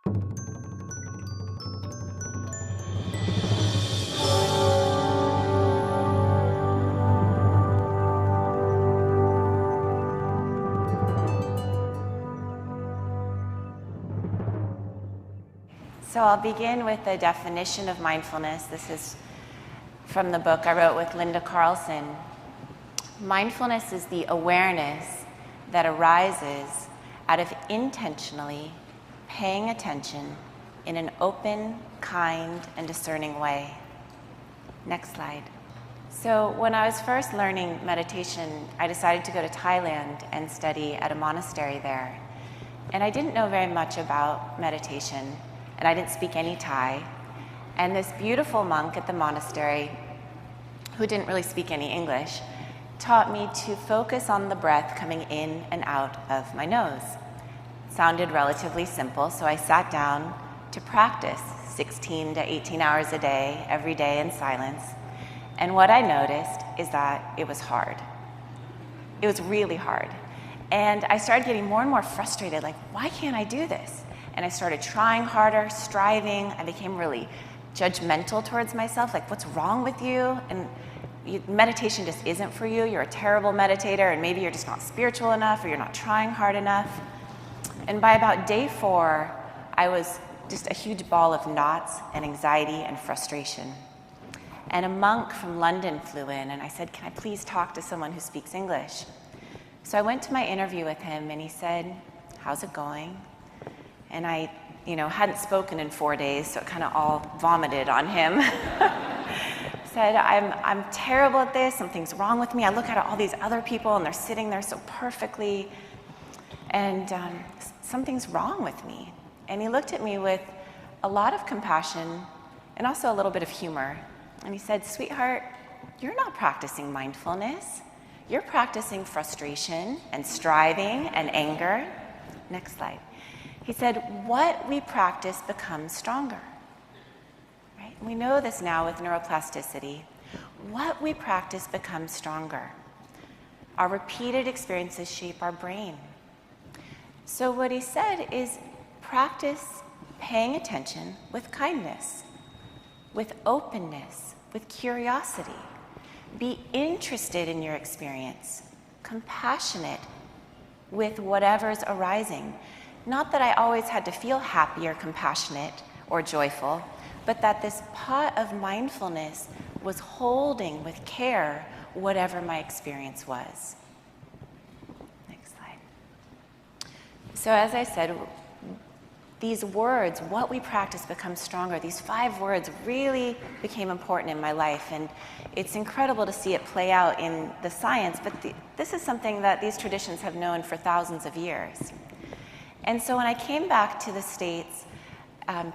So I'll begin with the definition of mindfulness. This is from the book I wrote with Linda Carlson. Mindfulness is the awareness that arises out of intentionally paying attention in an open, kind, and discerning way. Next slide. So when I was first learning meditation, I decided to go to Thailand and study at a monastery there. And I didn't know very much about meditation, and I didn't speak any Thai. And this beautiful monk at the monastery, who didn't really speak any English, taught me to focus on the breath coming in and out of my nose. It sounded relatively simple, so I sat down to practice 16 to 18 hours a day, every day in silence. And what I noticed is that it was hard. It was really hard. And I started getting more and more frustrated, like, why can't I do this? And I started trying harder, striving. I became really judgmental towards myself, like, what's wrong with you? And meditation just isn't for you. You're a terrible meditator, and maybe you're just not spiritual enough, or you're not trying hard enough. And by about day 4, I was just a huge ball of knots and anxiety and frustration. And a monk from London flew in, and I said, can I please talk to someone who speaks English? So I went to my interview with him, and he said, how's it going? And I, hadn't spoken in 4 days, so it kind of all vomited on him. Said, I'm terrible at this, something's wrong with me. I look at all these other people, and they're sitting there so perfectly, and something's wrong with me. And he looked at me with a lot of compassion and also a little bit of humor. And he said, sweetheart, you're not practicing mindfulness. You're practicing frustration and striving and anger. Next slide. He said, what we practice becomes stronger. Right? We know this now with neuroplasticity. What we practice becomes stronger. Our repeated experiences shape our brain. So what he said is practice paying attention with kindness, with openness, with curiosity. Be interested in your experience, compassionate with whatever's arising. Not that I always had to feel happy or compassionate or joyful, but that this pot of mindfulness was holding with care whatever my experience was. Next slide. So as I said, these words, what we practice becomes stronger. These 5 words really became important in my life, and it's incredible to see it play out in the science, but this is something that these traditions have known for thousands of years. And so when I came back to the States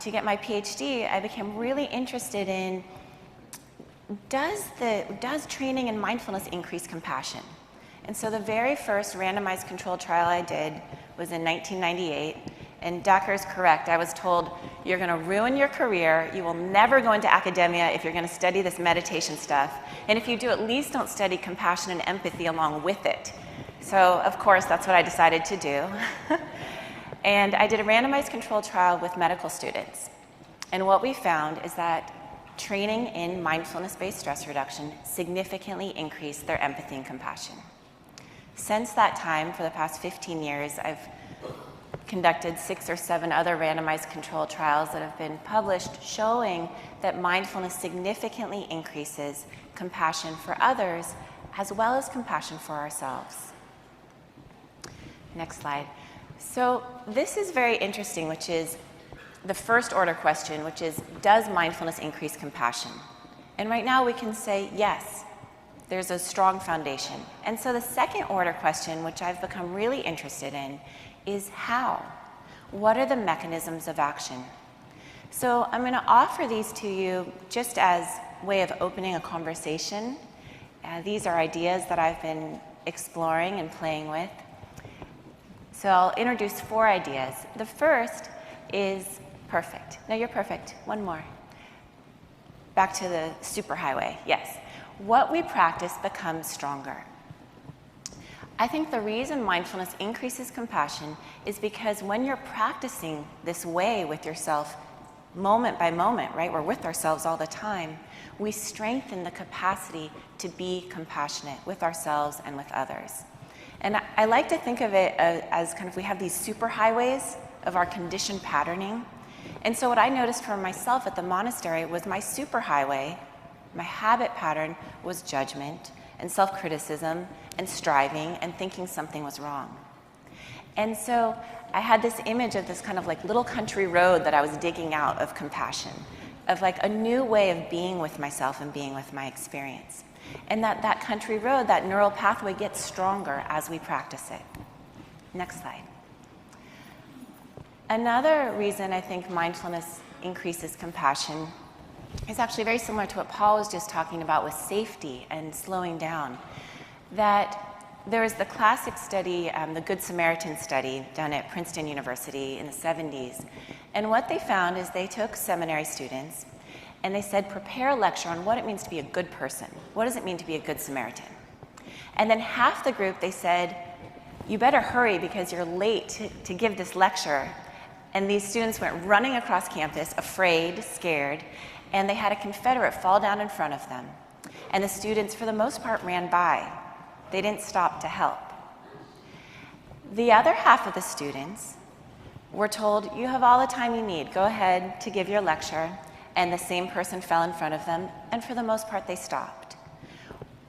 to get my PhD, I became really interested in, does training in mindfulness increase compassion? And so the very first randomized controlled trial I did was in 1998. And Dakkar's correct. I was told, you're going to ruin your career. You will never go into academia if you're going to study this meditation stuff. And if you do, at least don't study compassion and empathy along with it. So, of course, that's what I decided to do. And I did a randomized controlled trial with medical students. And what we found is that training in mindfulness-based stress reduction significantly increased their empathy and compassion. Since that time, for the past 15 years, I've conducted 6 or 7 other randomized controlled trials that have been published showing that mindfulness significantly increases compassion for others as well as compassion for ourselves. Next slide. So this is very interesting, which is the first order question, which is, does mindfulness increase compassion? And right now we can say yes. There's a strong foundation. And so the second order question, which I've become really interested in, is how? What are the mechanisms of action? So I'm going to offer these to you just as a way of opening a conversation. These are ideas that I've been exploring and playing with. So I'll introduce 4 ideas. The first is perfect. No, you're perfect. One more. Back to the superhighway. Yes. What we practice becomes stronger. I think the reason mindfulness increases compassion is because when you're practicing this way with yourself, moment by moment, right? We're with ourselves all the time. We strengthen the capacity to be compassionate with ourselves and with others. And I like to think of it as kind of, we have these superhighways of our conditioned patterning. And so what I noticed for myself at the monastery was my superhighway, my habit pattern was judgment and self-criticism and striving and thinking something was wrong. And so I had this image of this kind of like little country road that I was digging out of compassion, of like a new way of being with myself and being with my experience. And that country road, that neural pathway gets stronger as we practice it. Next slide. Another reason I think mindfulness increases compassion is actually very similar to what Paul was just talking about with safety and slowing down. That there was the classic study, the Good Samaritan study done at Princeton University in the 70s. And what they found is they took seminary students and they said, prepare a lecture on what it means to be a good person. What does it mean to be a good Samaritan? And then half the group, they said, you better hurry because you're late to give this lecture. And these students went running across campus, afraid, scared, and they had a Confederate fall down in front of them. And the students, for the most part, ran by. They didn't stop to help. The other half of the students were told, you have all the time you need. Go ahead to give your lecture. And the same person fell in front of them, and for the most part, they stopped.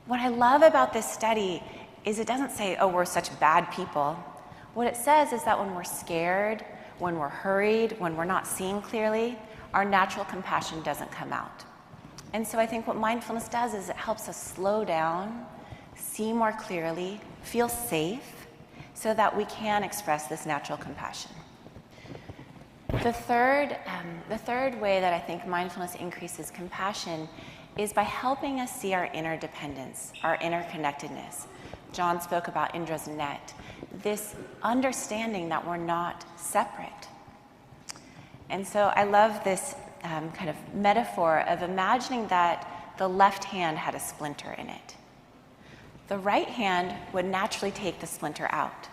What I love about this study is it doesn't say, oh, we're such bad people. What it says is that when we're scared, when we're hurried, when we're not seeing clearly, our natural compassion doesn't come out. And so I think what mindfulness does is it helps us slow down, see more clearly, feel safe, so that we can express this natural compassion. The third way that I think mindfulness increases compassion is by helping us see our interdependence, our interconnectedness. John spoke about Indra's net, this understanding that we're not separate. And so I love this kind of metaphor of imagining that the left hand had a splinter in it. The right hand would naturally take the splinter out.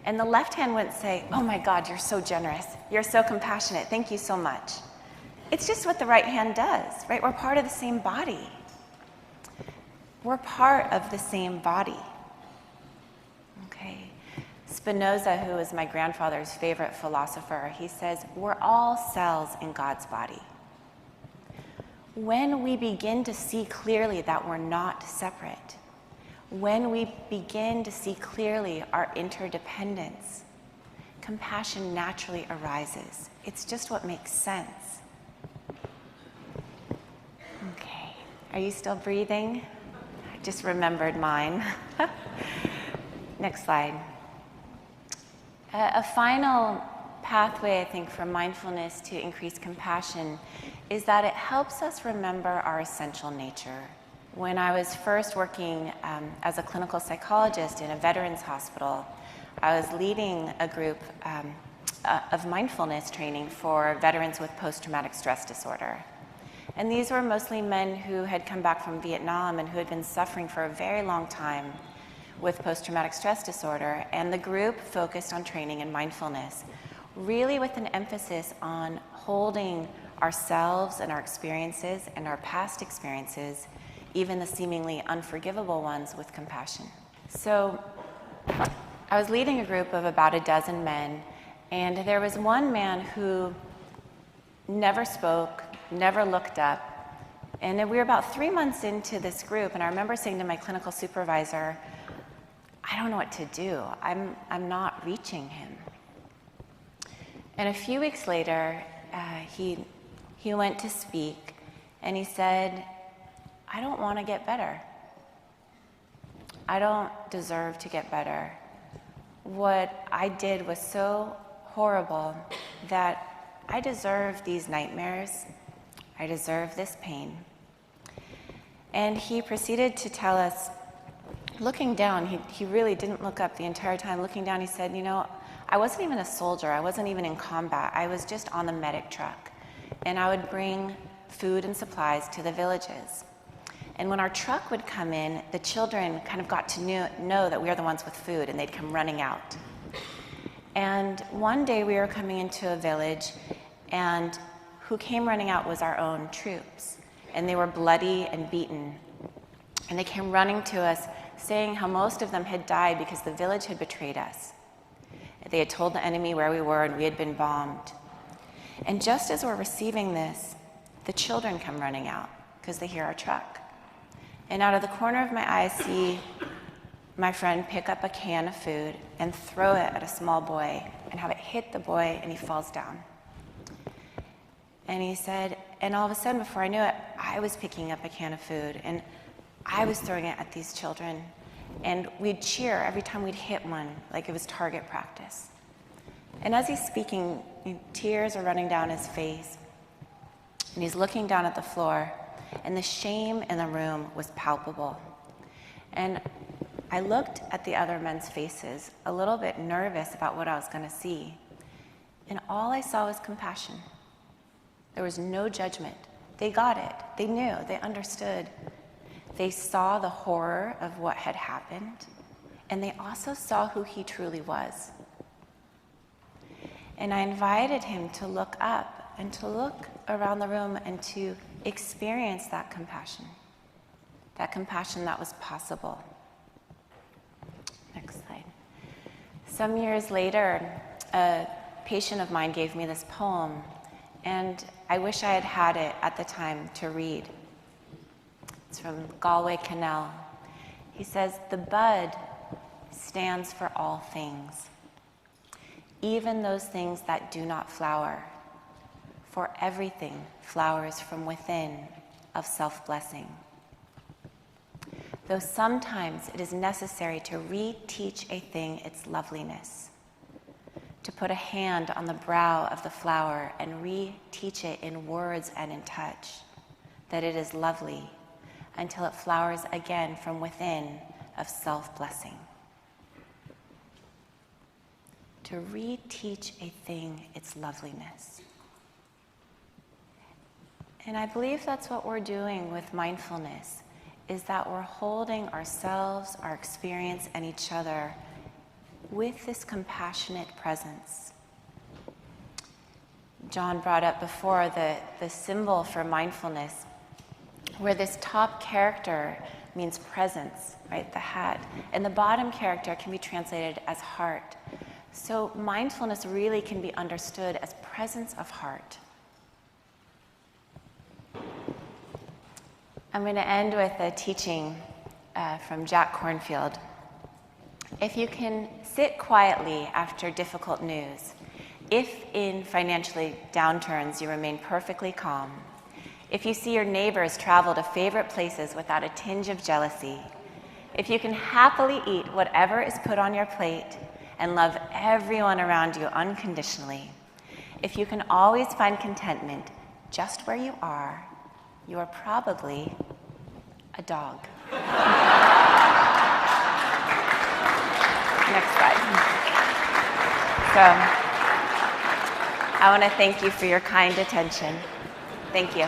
And the left hand wouldn't say, oh my God, you're so generous. You're so compassionate. Thank you so much. It's just what the right hand does, right? We're part of the same body. We're part of the same body. Okay. Spinoza, who was my grandfather's favorite philosopher, he says, we're all cells in God's body. When we begin to see clearly that we're not separate, when we begin to see clearly our interdependence, compassion naturally arises. It's just what makes sense. Okay, are you still breathing? I just remembered mine. Next slide. A final pathway, I think, for mindfulness to increase compassion is that it helps us remember our essential nature. When I was first working as a clinical psychologist in a veterans hospital, I was leading a group of mindfulness training for veterans with post-traumatic stress disorder. And these were mostly men who had come back from Vietnam and who had been suffering for a very long time with post-traumatic stress disorder. And the group focused on training in mindfulness, really with an emphasis on holding ourselves and our experiences and our past experiences, even the seemingly unforgivable ones, with compassion. So I was leading a group of about a dozen men, and there was one man who never spoke, never looked up, and we were about 3 months into this group, and I remember saying to my clinical supervisor, I don't know what to do. I'm not reaching him. And a few weeks later, he went to speak, and he said, I don't want to get better. I don't deserve to get better. What I did was so horrible that I deserve these nightmares. I deserve this pain. And he proceeded to tell us, looking down, he really didn't look up the entire time. Looking down, he said, you know, I wasn't even a soldier. I wasn't even in combat. I was just on the medic truck. And I would bring food and supplies to the villages. And when our truck would come in, the children kind of got to know that we were the ones with food, and they'd come running out. And one day we were coming into a village, and who came running out was our own troops. And they were bloody and beaten. And they came running to us, saying how most of them had died because the village had betrayed us. They had told the enemy where we were, and we had been bombed. And just as we're receiving this, the children come running out because they hear our truck. And out of the corner of my eye, I see my friend pick up a can of food and throw it at a small boy and have it hit the boy, and he falls down. And he said, and all of a sudden, before I knew it, I was picking up a can of food, and I was throwing it at these children. And we'd cheer every time we'd hit one, like it was target practice. And as he's speaking, tears are running down his face. And he's looking down at the floor, and the shame in the room was palpable. And I looked at the other men's faces, a little bit nervous about what I was going to see. And all I saw was compassion. There was no judgment. They got it. They knew. They understood. They saw the horror of what had happened, and they also saw who he truly was. And I invited him to look up and to look around the room and to experience that compassion that was possible. Next slide. Some years later, a patient of mine gave me this poem, and I wish I had had it at the time to read. It's from Galway Canal. He says, "The bud stands for all things, even those things that do not flower, for everything flowers from within of self-blessing. Though sometimes it is necessary to re-teach a thing its loveliness, to put a hand on the brow of the flower and re-teach it in words and in touch, that it is lovely, until it flowers again from within of self-blessing." To re-teach a thing its loveliness. And I believe that's what we're doing with mindfulness, is that we're holding ourselves, our experience, and each other with this compassionate presence. John brought up before the symbol for mindfulness, where this top character means presence, right, the hat, and the bottom character can be translated as heart. So mindfulness really can be understood as presence of heart. I'm going to end with a teaching from Jack Kornfield. If you can sit quietly after difficult news, if in financially downturns you remain perfectly calm, if you see your neighbors travel to favorite places without a tinge of jealousy, if you can happily eat whatever is put on your plate and love everyone around you unconditionally, if you can always find contentment just where you are probably a dog. Next slide. So, I want to thank you for your kind attention. Thank you.